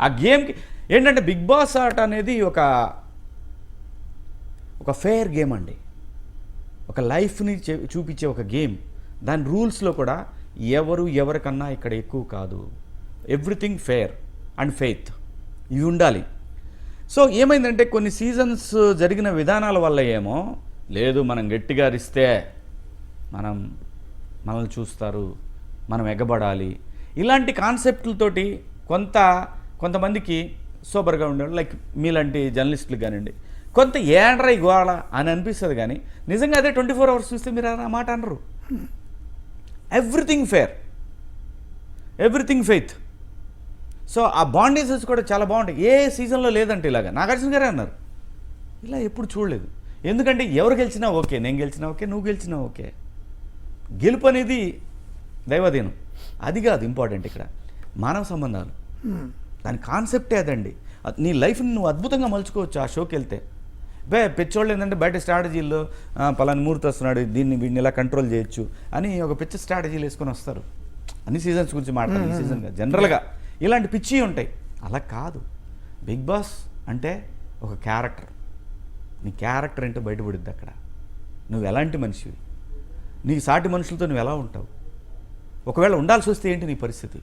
ఆ గేమ్కి ఏంటంటే big boss ఆట అనేది ఒక ఫెయిర్ గేమ్ అండి, ఒక లైఫ్ని చూపించే ఒక గేమ్. దాని రూల్స్లో కూడా ఎవరికన్నా ఇక్కడ ఎక్కువ కాదు, ఎవ్రీథింగ్ ఫెయిర్ అండ్ ఫెయిత్ ఇవి ఉండాలి. సో ఏమైందంటే కొన్ని సీజన్స్ జరిగిన విధానాల వల్ల ఏమో లేదు మనం గట్టిగా అరిస్తే మనల్ని చూస్తారు, మనం ఎగబడాలి, ఇలాంటి కాన్సెప్ట్లతోటి కొంతమందికి సూపర్గా ఉండేవాళ్ళు లైక్ మీలాంటి జర్నలిస్టులు కానివ్వండి, కొంత ఏండ్రై గోళ అని అనిపిస్తుంది. కానీ నిజంగా అదే 24 అవర్స్ చూస్తే మీరు ఆ మాట అనరు. Everything fair, everything faith. So ఆ బాండేజెస్ కూడా చాలా బాగుంటాయి. ఏ సీజన్లో లేదంటే ఇలాగా నాగార్జున గారే అన్నారు, ఇలా ఎప్పుడు చూడలేదు. ఎందుకంటే ఎవరు గెలిచినా ఓకే, నేను గెలిచినా ఓకే, నువ్వు గెలిచినా ఓకే. గెలుపు అనేది దైవాధీనం, అది కాదు ఇంపార్టెంట్ ఇక్కడ. మానవ సంబంధాలు, దాని కాన్సెప్టే అదండి. నీ లైఫ్ని నువ్వు అద్భుతంగా మలుచుకోవచ్చు ఆ షోకి వెళ్తే. పిచ్చోళ్ళు ఏంటంటే బయట స్ట్రాటజీల్లో పలాని మూర్తి వస్తున్నాడు, వీడిని ఇలా కంట్రోల్ చేయొచ్చు అని ఒక పిచ్చ స్ట్రాటజీలు వేసుకొని వస్తారు. అన్ని సీజన్స్ గురించి మాట్లాడాలి, సీజన్గా జనరల్గా ఇలాంటి పిచ్చి ఉంటాయి. అలా కాదు, బిగ్ బాస్ అంటే ఒక క్యారెక్టర్. నీ క్యారెక్టర్ ఏంటో బయటపడుద్ది అక్కడ. నువ్వు ఎలాంటి మనిషివి, నీకు సాటి మనుషులతో నువ్వు ఎలా ఉంటావు, ఒకవేళ ఉండాల్సి వస్తే ఏంటి నీ పరిస్థితి.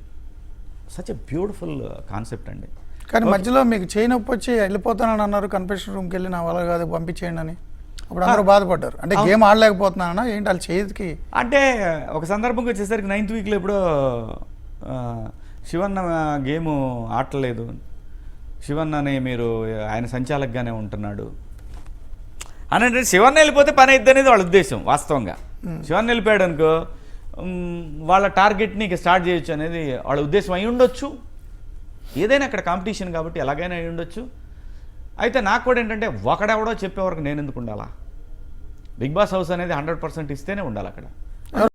సచ్ ఎ బ్యూటిఫుల్ కాన్సెప్ట్ అండి. కానీ మధ్యలో మీకు చేయి నొప్పి వచ్చి వెళ్ళిపోతానని అన్నారు, కన్ఫెషన్ రూమ్కి వెళ్ళి నా వల్ల కాదు పంపించేయండి అని. అప్పుడు అందరూ బాధపడ్డారు. అంటే గేమ్ ఆడలేకపోతున్నానా ఏంటి వాళ్ళ చేతికి? అంటే ఒక సందర్భంగా వచ్చేసరికి 9th వీక్లో ఎప్పుడో శివన్న గేము ఆడలేదు, శివన్నని మీరు ఆయన సంచాలకుగానే ఉంటున్నాడు అని అంటే శివన్న వెళ్ళిపోతే పని అయిద్ది అనేది వాళ్ళ ఉద్దేశం. వాస్తవంగా శివన్న వెళ్ళిపోయాడు అనుకో వాళ్ళ టార్గెట్ని ఇక స్టార్ట్ చేయొచ్చు అనేది వాళ్ళ ఉద్దేశం అయి ఉండొచ్చు. ఏదైనా అక్కడ కాంపిటీషన్ కాబట్టి ఎలాగైనా అయి ఉండొచ్చు. అయితే నాకు కూడా ఏంటంటే ఒకడెవడో చెప్పేవరకు నేను ఎందుకు ఉండాలా? బిగ్ బాస్ హౌస్ అనేది 100% ఇస్తేనే ఉండాలి అక్కడ.